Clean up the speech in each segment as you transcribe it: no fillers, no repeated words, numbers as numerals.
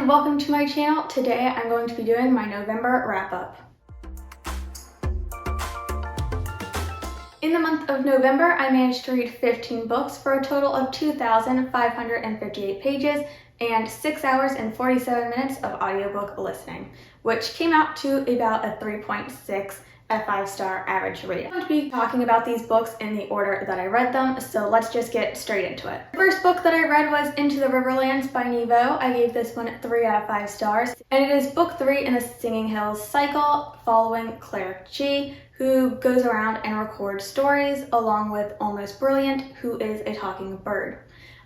and welcome to my channel. Today I'm going to be doing my November wrap-up. In the month of November, I managed to read 15 books for a total of 2,558 pages and 6 hours and 47 minutes of audiobook listening, which came out to about a 3.6 a 5-star average rating. I'm going to be talking about these books in the order that I read them, so let's just get straight into it. The first book that I read was Into the Riverlands by Nevo. I gave this one 3 out of 5 stars, and it is book 3 in the Singing Hills cycle, following Claire Chi, who goes around and records stories, along with Almost Brilliant, who is a talking bird.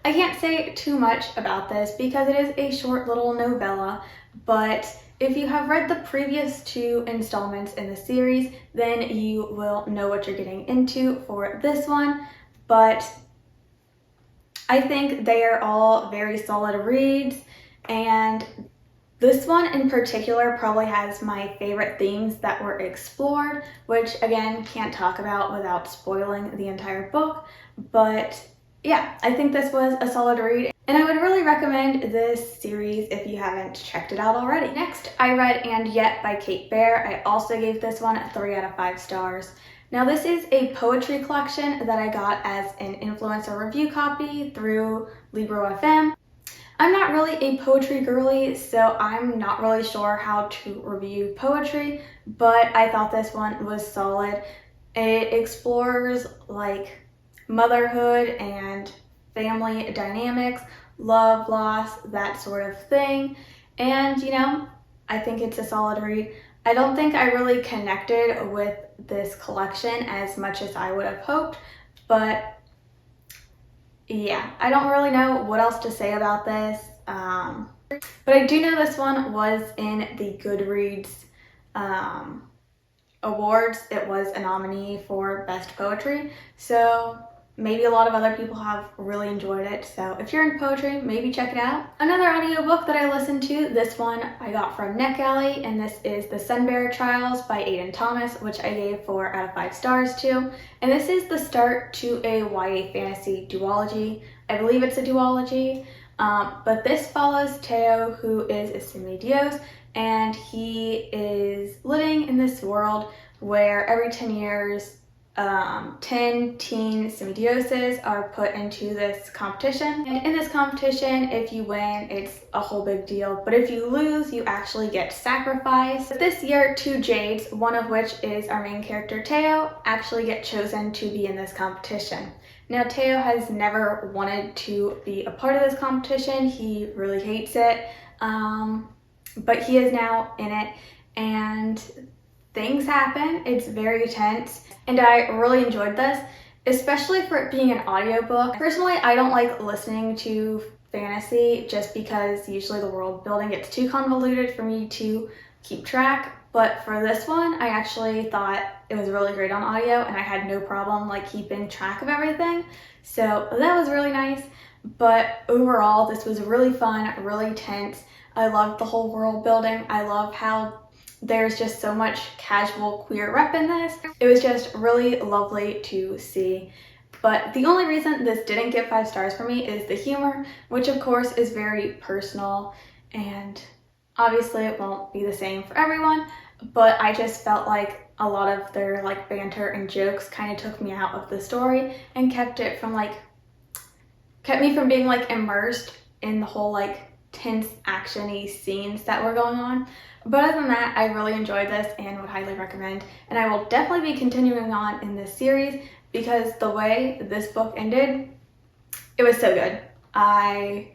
I can't say too much about this because it is a short little novella, but if you have read the previous 2 installments in the series, then you will know what you're getting into for this one. But I think they are all very solid reads, and this one in particular probably has my favorite themes that were explored, which again, can't talk about without spoiling the entire book. But yeah, I think this was a solid read, and I would really recommend this series if you haven't checked it out already. Next, I read And Yet by Kate Baer. I also gave this one 3 out of 5 stars. Now, this is a poetry collection that I got as an influencer review copy through Libro.fm. I'm not really a poetry girly, so I'm not really sure how to review poetry, but I thought this one was solid. It explores like motherhood and family dynamics, love, loss, that sort of thing. And, you know, I think it's a solid read. I don't think I really connected with this collection as much as I would have hoped, but yeah, I don't really know what else to say about this. But I do know this one was in the Goodreads awards. It was a nominee for Best Poetry, so maybe a lot of other people have really enjoyed it. So if you're in poetry, maybe check it out. Another audiobook that I listened to, this one I got from NetGalley, and this is The Sunbearer Trials by Aidan Thomas, which I gave 4 out of 5 stars to. And this is the start to a YA fantasy duology. I believe it's a duology. But this follows Teo, who is a semidios, and he is living in this world where every 10 years 10 teen semidioses are put into this competition, and in this competition, if you win, it's a whole big deal, but if you lose, you actually get sacrificed. But this year, 2 Jades, one of which is our main character Teo, actually get chosen to be in this competition. Now, Teo has never wanted to be a part of this competition. He really hates it, but he is now in it, and things happen. It's very tense, and I really enjoyed this, especially for it being an audiobook. Personally, I don't like listening to fantasy just because usually the world building gets too convoluted for me to keep track. But for this one, I actually thought it was really great on audio, and I had no problem like keeping track of everything. So that was really nice. But overall, this was really fun, really tense. I loved the whole world building. I love how there's just so much casual queer rep in this. It was just really lovely to see. But the only reason this didn't get 5 stars for me is the humor, which of course is very personal, and obviously it won't be the same for everyone, but I just felt like a lot of their like banter and jokes kind of took me out of the story and kept me from being like immersed in the whole like tense action-y scenes that were going on. But other than that, I really enjoyed this and would highly recommend, and I will definitely be continuing on in this series because the way this book ended, it was so good. I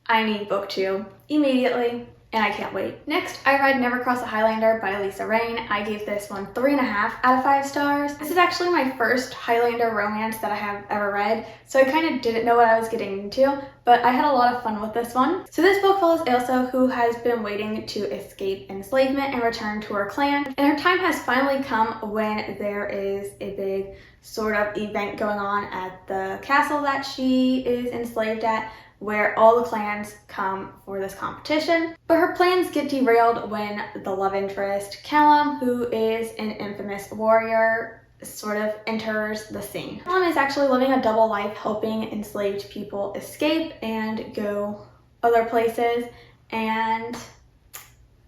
need book 2 immediately, and I can't wait. Next, I read Never Cross a Highlander by Lisa Rain. I gave this one 3.5 out of 5 stars. This is actually my first Highlander romance that I have ever read, so I kind of didn't know what I was getting into, but I had a lot of fun with this one. So this book follows Ailsa, who has been waiting to escape enslavement and return to her clan, and her time has finally come when there is a big sort of event going on at the castle that she is enslaved at, where all the clans come for this competition. But her plans get derailed when the love interest, Callum, who is an infamous warrior, sort of enters the scene. Callum is actually living a double life, helping enslaved people escape and go other places, And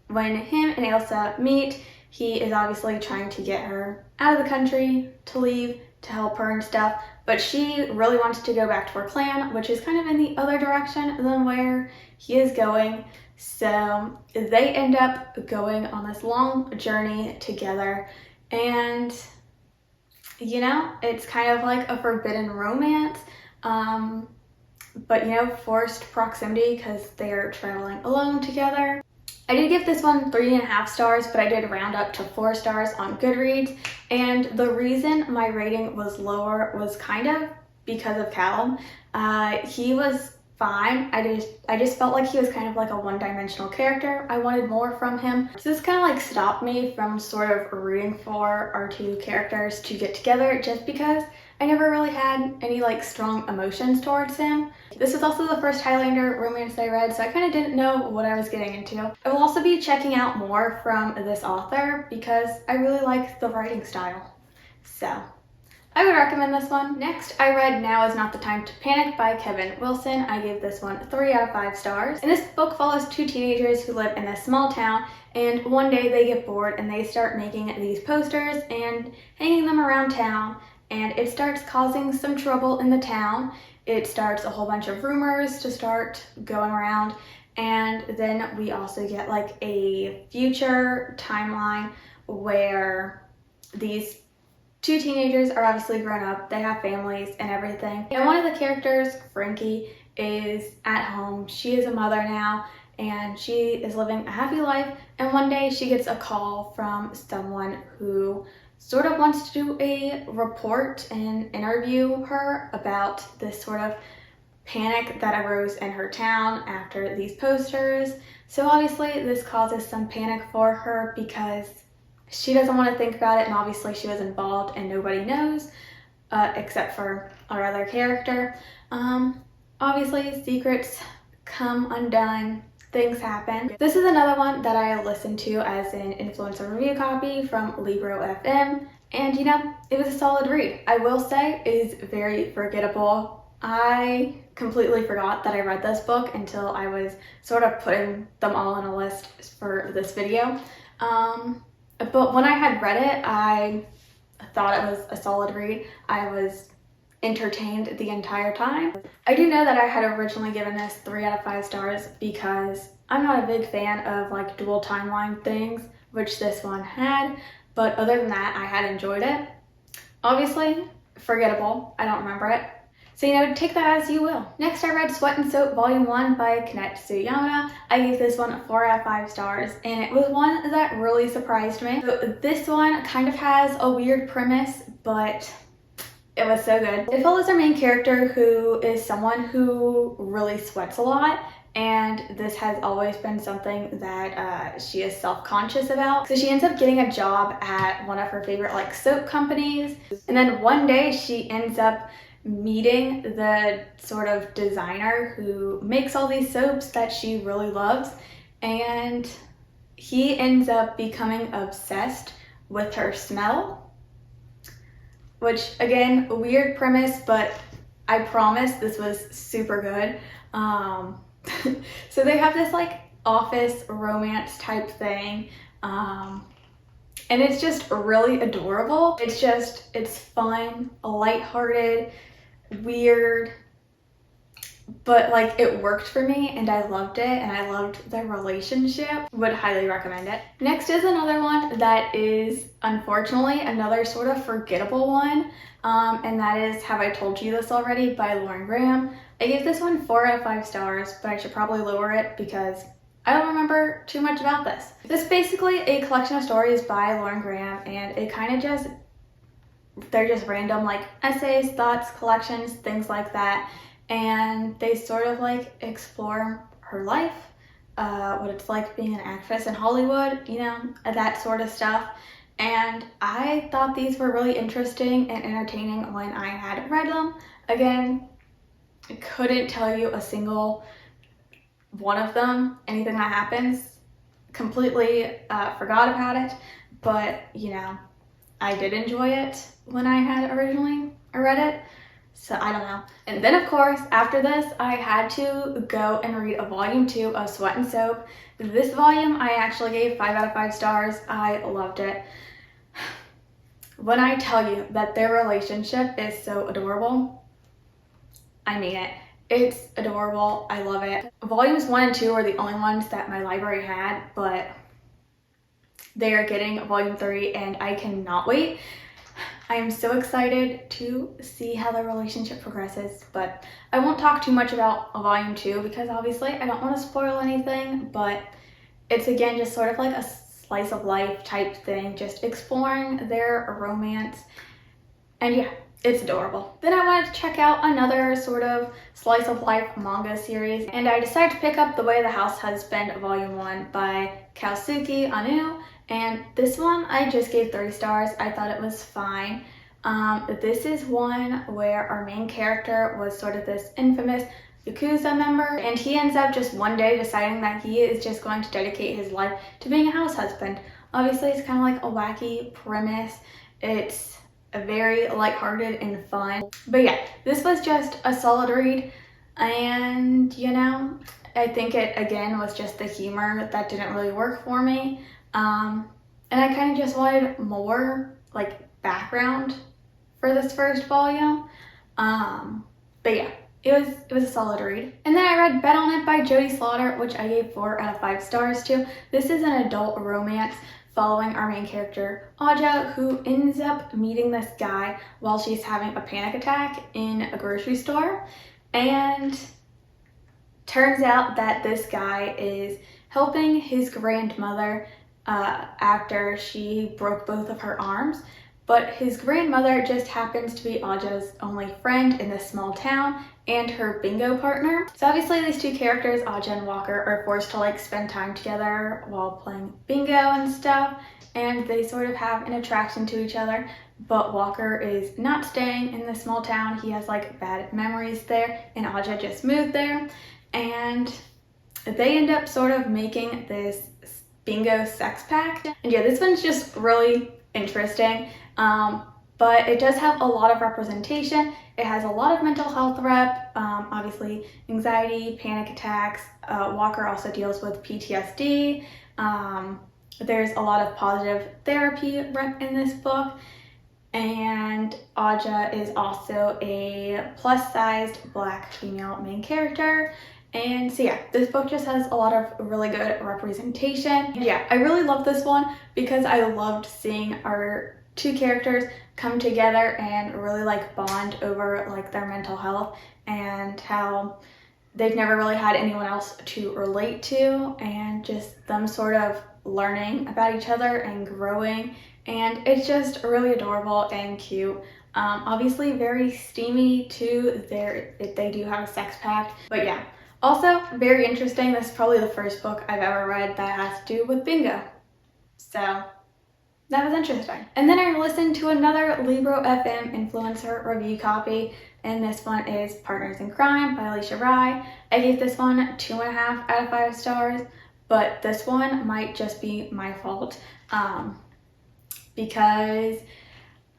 when him and Elsa meet, he is obviously trying to get her out of the country, to leave, to help her and stuff, but she really wants to go back to her clan, which is kind of in the other direction than where he is going. So they end up going on this long journey together, and you know, it's kind of like a forbidden romance, but you know, forced proximity because they're traveling alone together. I did give this one 3.5 stars, but I did round up to 4 stars on Goodreads, and the reason my rating was lower was kind of because of Callum. He was fine. I just felt like he was kind of like a one-dimensional character. I wanted more from him. So this kind of like stopped me from sort of rooting for our two characters to get together, just because I never really had any like strong emotions towards him. This was also the first Highlander romance I read, so I kind of didn't know what I was getting into. I will also be checking out more from this author because I really like the writing style. So I would recommend this one. Next, I read Now Is Not the Time to Panic by Kevin Wilson. I gave this one 3 out of 5 stars. And this book follows 2 teenagers who live in a small town, and one day they get bored and they start making these posters and hanging them around town, and it starts causing some trouble in the town. It starts a whole bunch of rumors to start going around, and then we also get like a future timeline where these 2 teenagers are obviously grown up, they have families and everything. And one of the characters, Frankie, is at home. She is a mother now, and she is living a happy life, and one day she gets a call from someone who sort of wants to do a report and interview her about this sort of panic that arose in her town after these posters. So obviously this causes some panic for her because she doesn't want to think about it, and obviously she was involved and nobody knows except for our other character. Obviously secrets come undone, things happen. This is another one that I listened to as an influencer review copy from Libro FM, and you know, it was a solid read. I will say it is very forgettable. I completely forgot that I read this book until I was sort of putting them all on a list for this video. But when I had read it, I thought it was a solid read. I was entertained the entire time. I do know that I had originally given this 3 out of 5 stars because I'm not a big fan of like dual timeline things, which this one had, but other than that, I had enjoyed it. Obviously, forgettable. I don't remember it. So, you know, take that as you will. Next, I read Sweat and Soap Volume 1 by Kanetsu Yamada. I gave this one 4 out of 5 stars, and it was one that really surprised me. So this one kind of has a weird premise, but it was so good. It follows our main character, who is someone who really sweats a lot, and this has always been something that she is self-conscious about. So she ends up getting a job at one of her favorite like soap companies, and then one day she ends up meeting the sort of designer who makes all these soaps that she really loves, and he ends up becoming obsessed with her smell, which again, weird premise, but I promise this was super good. So they have this like office romance type thing, and it's just really adorable. It's fun, lighthearted, weird, but like it worked for me and I loved it, and I loved their relationship. Would highly recommend it. Next is another one that is unfortunately another sort of forgettable one, and that is Have I Told You This Already by Lauren Graham. I gave this one 4 out of 5 stars, but I should probably lower it because I don't remember too much about this. This is basically a collection of stories by Lauren Graham, and it kind of they're just random like essays, thoughts, collections, things like that, and they sort of like explore her life, what it's like being an actress in Hollywood, you know, that sort of stuff. And I thought these were really interesting and entertaining when I had read them. Again, I couldn't tell you a single one of them, anything that happens. Completely forgot about it, but you know, I did enjoy it when I had originally read it. So I don't know. And then of course, after this, I had to go and read a volume 2 of Sweat and Soap. This volume I actually gave 5 out of 5 stars. I loved it. When I tell you that their relationship is so adorable, I mean it. It's adorable. I love it. Volumes 1 and 2 are the only ones that my library had, but they are getting volume 3 and I cannot wait. I am so excited to see how their relationship progresses, but I won't talk too much about volume 2 because obviously I don't want to spoil anything, but it's again just sort of like a slice of life type thing, just exploring their romance, and yeah, it's adorable. Then I wanted to check out another sort of slice of life manga series, and I decided to pick up The Way the House Husband Volume 1 by Kaosuke Anu. And this one I just gave 3 stars. I thought it was fine. This is one where our main character was sort of this infamous Yakuza member, and he ends up just one day deciding that he is just going to dedicate his life to being a house husband. Obviously, it's kind of like a wacky premise. It's a very lighthearted and fun. But yeah, this was just a solid read, and you know, I think it again was just the humor that didn't really work for me. And I kind of just wanted more like background for this first volume. But yeah, it was a solid read. And then I read Bet on It by Jodie Slaughter, which I gave 4 out of 5 stars to. This is an adult romance following our main character, Aja, who ends up meeting this guy while she's having a panic attack in a grocery store. And turns out that this guy is helping his grandmother after she broke both of her arms, but his grandmother just happens to be Aja's only friend in this small town and her bingo partner. So obviously these two characters, Aja and Walker, are forced to like spend time together while playing bingo and stuff, and they sort of have an attraction to each other. But Walker is not staying in this small town. He has like bad memories there, and Aja just moved there, and they end up sort of making this bingo sex pact. And yeah, this one's just really interesting, but it does have a lot of representation. It has a lot of mental health rep, obviously anxiety, panic attacks. Walker also deals with PTSD. There's a lot of positive therapy rep in this book, and Aja is also a plus-sized Black female main character. And so yeah, this book just has a lot of really good representation. And yeah, I really love this one because I loved seeing our two characters come together and really like bond over like their mental health and how they've never really had anyone else to relate to, and just them sort of learning about each other and growing. And it's just really adorable and cute. Obviously very steamy too. They do have a sex pact, but yeah. Also, very interesting, this is probably the first book I've ever read that has to do with bingo. So, that was interesting. And then I listened to another Libro FM influencer review copy, and this one is Partners in Crime by Alicia Rai. I gave this one 2.5 out of 5 stars, but this one might just be my fault, because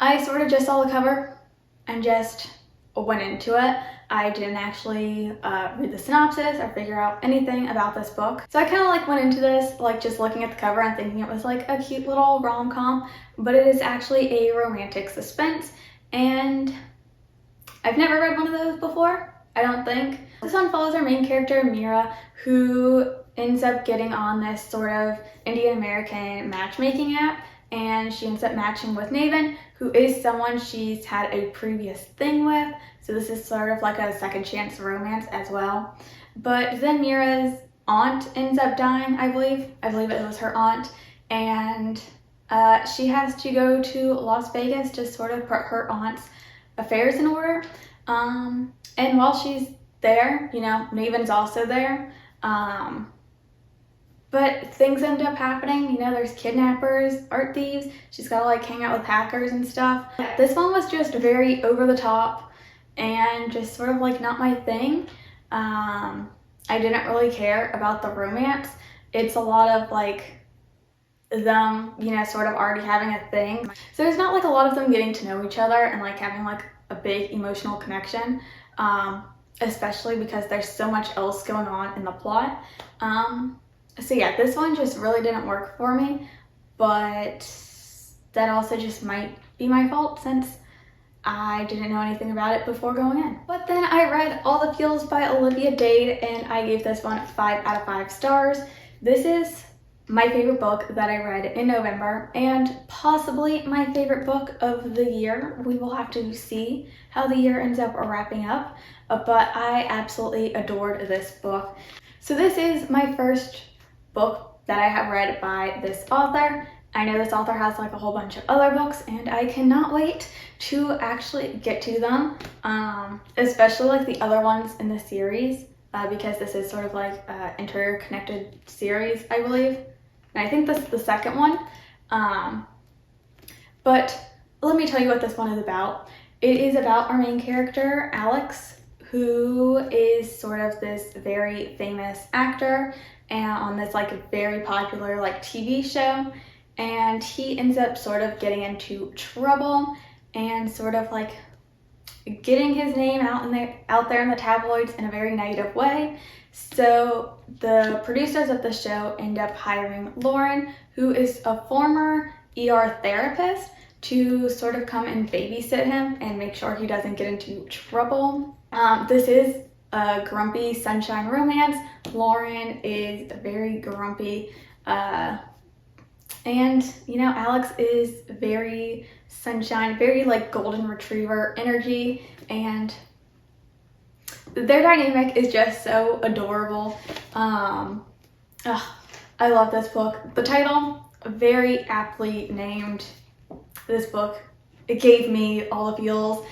I sort of just saw the cover and just went into it. I didn't actually read the synopsis or figure out anything about this book. So I kind of like went into this like just looking at the cover and thinking it was like a cute little rom-com, but it is actually a romantic suspense, and I've never read one of those before, I don't think. This one follows our main character, Mira, who ends up getting on this sort of Indian American matchmaking app, and she ends up matching with Naven, who is someone she's had a previous thing with. So this is sort of like a second chance romance as well. But then Mira's aunt ends up dying, I believe. I believe it was her aunt. And she has to go to Las Vegas to sort of put her aunt's affairs in order. And while she's there, you know, Naven's also there. But things end up happening, you know, there's kidnappers, art thieves, she's gotta like hang out with hackers and stuff. This one was just very over the top and just sort of like not my thing. I didn't really care about the romance. It's a lot of like them, you know, sort of already having a thing. So there's not like a lot of them getting to know each other and like having like a big emotional connection, especially because there's so much else going on in the plot. So yeah, this one just really didn't work for me, but that also just might be my fault since I didn't know anything about it before going in. But then I read All the Feels by Olivia Dade, and I gave this one 5 out of 5 stars. This is my favorite book that I read in November, and possibly my favorite book of the year. We will have to see how the year ends up wrapping up, but I absolutely adored this book. So this is my first book that I have read by this author. I know this author has like a whole bunch of other books, and I cannot wait to actually get to them, especially like the other ones in the series, because this is sort of like an interconnected series, I believe. And I think this is the second one. But let me tell you what this one is about. It is about our main character, Alex, who is sort of this very famous actor and on this like very popular like TV show. And he ends up sort of getting into trouble and sort of like getting his name out there in the tabloids in a very negative way. So the producers of the show end up hiring Lauren, who is a former ER therapist, to sort of come and babysit him and make sure he doesn't get into trouble. This is a grumpy sunshine romance. Lauren is very grumpy, and you know, Alex is very sunshine, very like golden retriever energy, and their dynamic is just so adorable. I love this book. The title, very aptly named. This book, it gave me all the feels.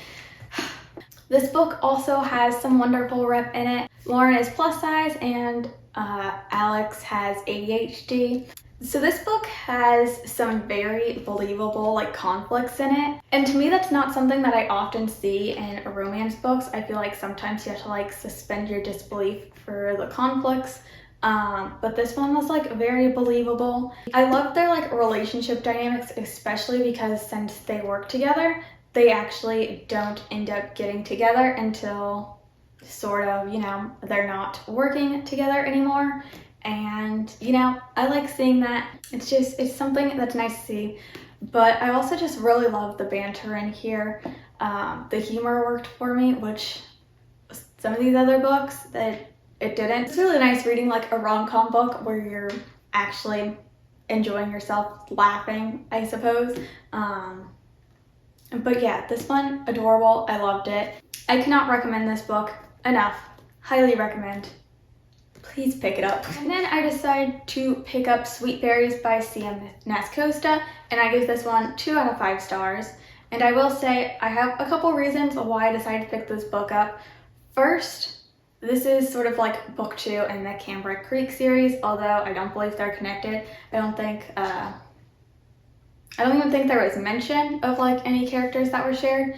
This book also has some wonderful rep in it. Lauren is plus size and Alex has ADHD. So this book has some very believable like conflicts in it. And to me, that's not something that I often see in romance books. I feel like sometimes you have to like suspend your disbelief for the conflicts. But this one was like very believable. I love their like relationship dynamics, especially because since they work together, they actually don't end up getting together until sort of, you know, they're not working together anymore. And, you know, I like seeing that. It's something that's nice to see. But I also just really love the banter in here. The humor worked for me, which some of these other books that it didn't. It's really nice reading like a rom-com book where you're actually enjoying yourself, laughing, I suppose. But yeah, this one, adorable. I loved it. I cannot recommend this book enough. Highly recommend. Please pick it up. And then I decided to pick up Sweet Berries by C.M. Nascosta, and I gave this one 2 out of 5 stars. And I will say I have a couple reasons why I decided to pick this book up. First, this is sort of like book 2 in the Cambric Creek series, although I don't believe they're connected. I don't even think there was mention of like any characters that were shared.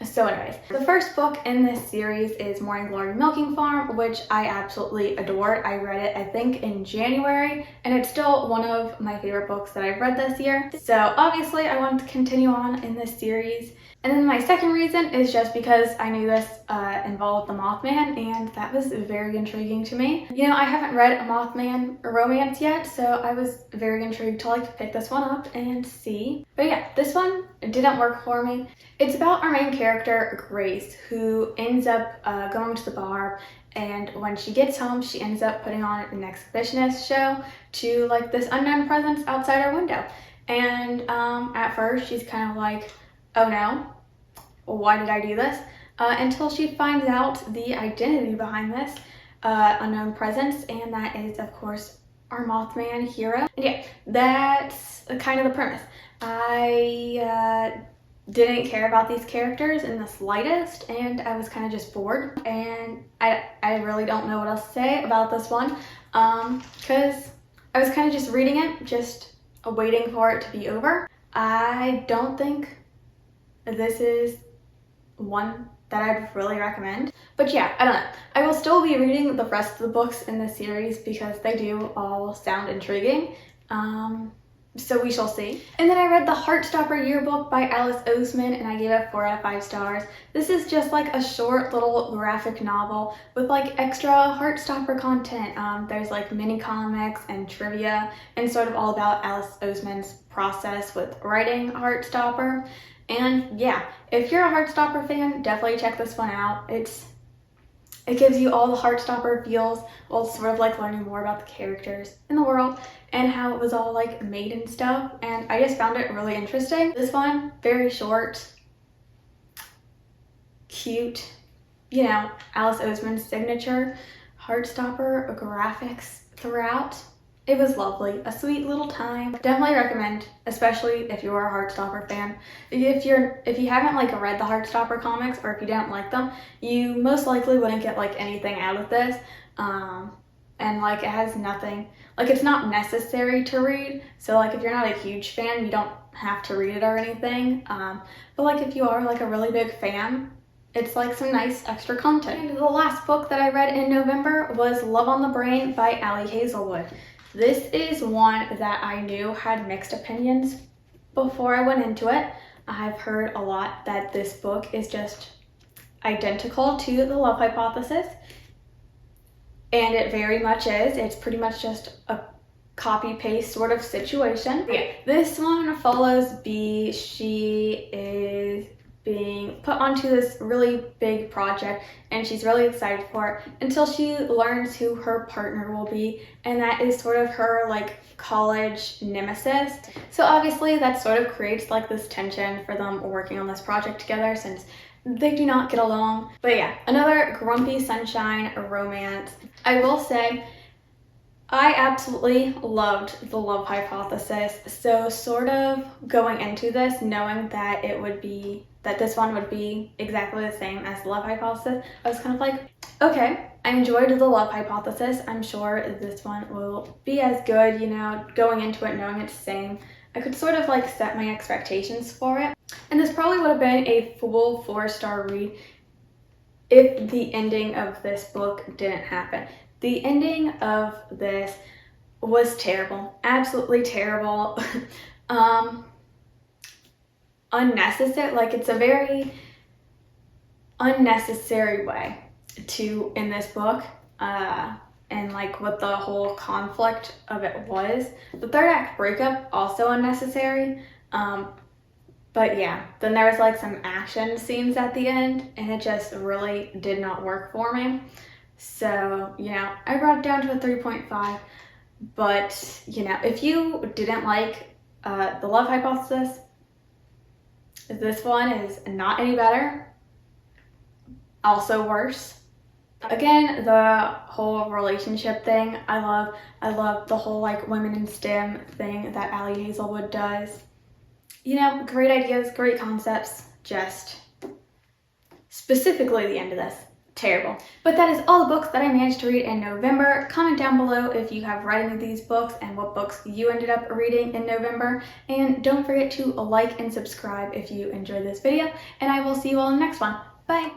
So anyways, the first book in this series is Morning Glory Milking Farm, which I absolutely adored. I read it, I think, in January, and it's still one of my favorite books that I've read this year. So obviously I wanted to continue on in this series. And then my second reason is just because I knew this involved the Mothman, and that was very intriguing to me. You know, I haven't read a Mothman romance yet, so I was very intrigued to like pick this one up and see. But yeah, this one didn't work for me. It's about our main character, Grace, who ends up going to the bar, and when she gets home, she ends up putting on an exhibitionist show to like this unknown presence outside her window. And at first, she's kind of like, oh no, why did I do this? Until she finds out the identity behind this unknown presence, and that is, of course, our Mothman hero. And yeah, that's kind of the premise. I didn't care about these characters in the slightest, and I was kind of just bored. And I really don't know what else to say about this one, because I was kind of just reading it, just waiting for it to be over. I don't think this is one that I'd really recommend. But yeah, I don't know. I will still be reading the rest of the books in this series because they do all sound intriguing. so we shall see. And then I read the Heartstopper Yearbook by Alice Oseman, and I gave it 4 out of 5 stars. This is just like a short little graphic novel with like extra Heartstopper content. There's like mini comics and trivia, and sort of all about Alice Oseman's process with writing Heartstopper. And yeah, if you're a Heartstopper fan, definitely check this one out. It gives you all the Heartstopper feels while sort of like learning more about the characters in the world and how it was all like made and stuff. And I just found it really interesting. This one, very short, cute, you know, Alice Oseman's signature Heartstopper graphics throughout. It was lovely, a sweet little time. Definitely recommend, especially if you're a Heartstopper fan. If you haven't like read the Heartstopper comics, or if you don't like them, you most likely wouldn't get like anything out of this. And like it has nothing, like it's not necessary to read. So like if you're not a huge fan, you don't have to read it or anything. But like if you are like a really big fan, it's like some nice extra content. And the last book that I read in November was Love on the Brain by Ali Hazelwood. This is one that I knew had mixed opinions before I went into it. I've heard a lot that this book is just identical to The Love Hypothesis, and it very much is. It's pretty much just a copy-paste sort of situation. Yeah, this one follows B. She is being put onto this really big project, and she's really excited for it until she learns who her partner will be, and that is sort of her like college nemesis. So obviously that sort of creates like this tension for them working on this project together, since they do not get along. But yeah, another grumpy sunshine romance. I will say I absolutely loved The Love Hypothesis, so sort of going into this knowing that this one would be exactly the same as The Love Hypothesis, I was kind of like, okay, I enjoyed The Love Hypothesis. I'm sure this one will be as good, you know, going into it knowing it's the same. I could sort of like set my expectations for it. And this probably would have been a full 4-star read if the ending of this book didn't happen. The ending of this was terrible, absolutely terrible. Unnecessary, like it's a very unnecessary way to end this book, and like what the whole conflict of it was. The third act breakup, also unnecessary, but yeah, then there was like some action scenes at the end, and it just really did not work for me. So, you know, I brought it down to a 3.5, but, you know, if you didn't like The Love Hypothesis, this one is not any better, also worse. Again, the whole relationship thing, I love the whole like women in STEM thing that Ali Hazelwood does. You know, great ideas, great concepts, just specifically the end of this. Terrible. But that is all the books that I managed to read in November. Comment down below if you have read any of these books and what books you ended up reading in November. And don't forget to like and subscribe if you enjoyed this video. And I will see you all in the next one. Bye!